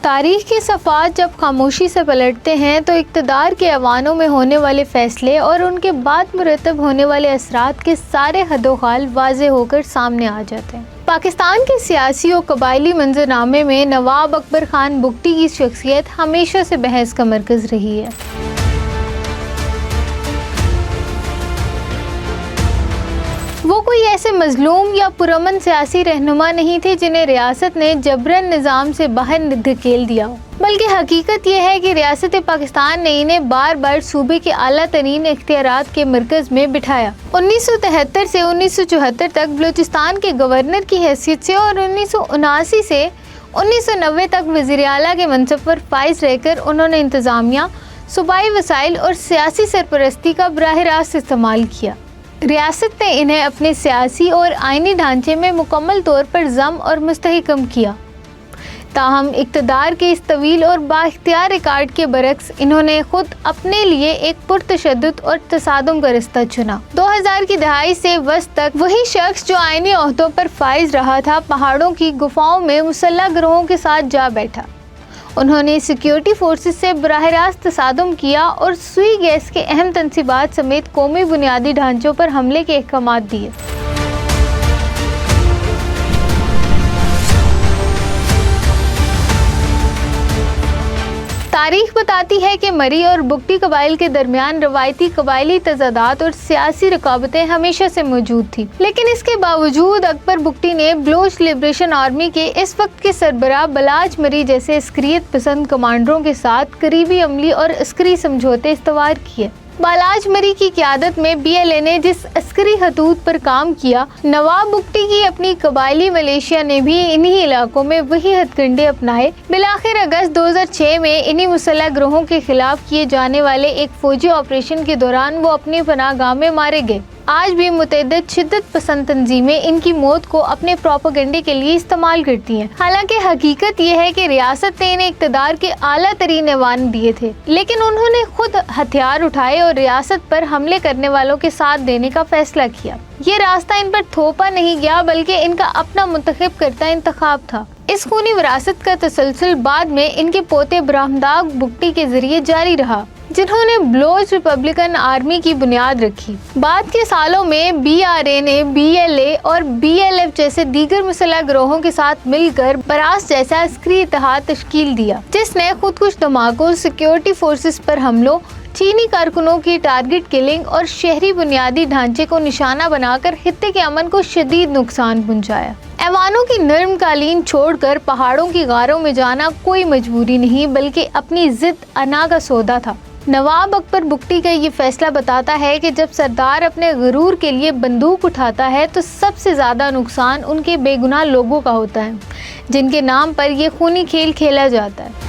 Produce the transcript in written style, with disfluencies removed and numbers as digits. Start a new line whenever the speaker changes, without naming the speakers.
तारीख के सफ़ात जब खामोशी से पलटते हैं तो इक़्तिदार के ऐवानों में होने वाले फ़ैसले और उनके बाद मुरतब होने वाले असरात के सारे हदोखाल वाज़े होकर सामने आ जाते हैं। पाकिस्तान के सियासी और कबायली मंजरनामे में नवाब अकबर खान बुगटी की शख्सियत हमेशा से बहस का मरकज़ रही है। वो कोई ऐसे मजलूम या पुरअमन सियासी रहनुमा नहीं थे जिन्हें रियासत ने जबरन निज़ाम से बाहर धकेल दिया, बल्कि हकीकत यह है कि रियासत पाकिस्तान ने इन्हें बार बार सूबे के आला तरीन इख्तियारात के मरकज़ में बिठाया। 1973 से 1974 तक बलूचिस्तान के गवर्नर की हैसियत से और 1979 से 1990 तक वज़ीर आला के मनसब पर फाइज रहकर उन्होंने इंतज़ामिया, सूबाई वसाइल और सियासी सरपरस्ती का बराह रास्त इस्तेमाल किया। रियासत ने इन्हें अपने सियासी और आइनी ढांचे में मुकम्मल तौर पर जम और मुस्तहकम किया। ताहम इक़्तिदार के इस तवील और बाइख्तियार रिकॉर्ड के बरक्स इन्होंने खुद अपने लिए एक पुरतशद्दुद और तसादुम का रास्ता चुना। 2000 की दहाई से वस्त तक वही शख्स जो आइनी ओहदों पर फाइज रहा था, पहाड़ों की गुफाओं में मुसल्लह गिरोहों के साथ जा बैठा। उन्होंने सिक्योरिटी फोर्सेस से बराह रास्त तसादुम किया और सुई गैस के अहम तनसीबात समेत कौमी बुनियादी ढांचों पर हमले के अहकाम दिए। तारीख बताती है कि मरी और बुगटी कबाइल के दरमियान रवायती कबायली तजादात और सियासी रकाबतें हमेशा से मौजूद थी, लेकिन इसके बावजूद अकबर बुगटी ने बलोच लिबरेशन आर्मी के इस वक्त के सरबराह बलाच मरी जैसे अस्करियत पसंद कमांडरों के साथ करीबी अमली और अस्करी समझौते इस्तवार किए। बालाज मरी की क़यादत में BLA ने जिस अस्करी हदूद पर काम किया, नवाब बुगटी की अपनी कबायली मलेशिया ने भी इन्हीं इलाकों में वही हथकंडे अपनाए। बिलाखिर अगस्त 2006 में इन्हीं मुसल्लह गिरोहों के खिलाफ किए जाने वाले एक फौजी ऑपरेशन के दौरान वो अपनी पनाहगाह में मारे गए। आज भी मुतअद्दिद शिद्दत पसंद तंजीमें इनकी मौत को अपने प्रोपेगेंडे के लिए इस्तेमाल करती हैं। हालांकि हकीकत यह है कि रियासत ने इन्हें इक़्तिदार के आला तरीन ऐवान दिए थे, लेकिन उन्होंने खुद हथियार उठाए और रियासत पर हमले करने वालों के साथ देने का फैसला किया। ये रास्ता इन पर थोपा नहीं गया, बल्कि इनका अपना मुंतखब करता इंतखाब था। इस खूनी विरासत का तसलसल बाद में इनके पोते ब्रह्मदाग बुगटी के जरिए जारी रहा, जिन्होंने बलोच रिपब्लिकन आर्मी की बुनियाद रखी। बाद के सालों में BRA ने BLA और BLF जैसे दीगर मुसल्लह गिरोहों के साथ मिलकर बरास जैसा अस्करी इत्तेहाद तश्कील दिया, जिसने खुदकुश धमाकों, सिक्योरिटी फोर्सेस पर हमलों, चीनी कारकुनों की टारगेट किलिंग और शहरी बुनियादी ढांचे को निशाना बनाकर खित्ते के अमन को शदीद नुकसान पहुंचाया। ऐवानों की नर्म कालीन छोड़कर पहाड़ों की गारों में जाना कोई मजबूरी नहीं, बल्कि अपनी जिद अना का सौदा था। नवाब अकबर बुगटी का ये फैसला बताता है कि जब सरदार अपने गुरूर के लिए बंदूक उठाता है तो सबसे ज़्यादा नुकसान उनके बेगुनाह लोगों का होता है, जिनके नाम पर यह खूनी खेल खेला जाता है।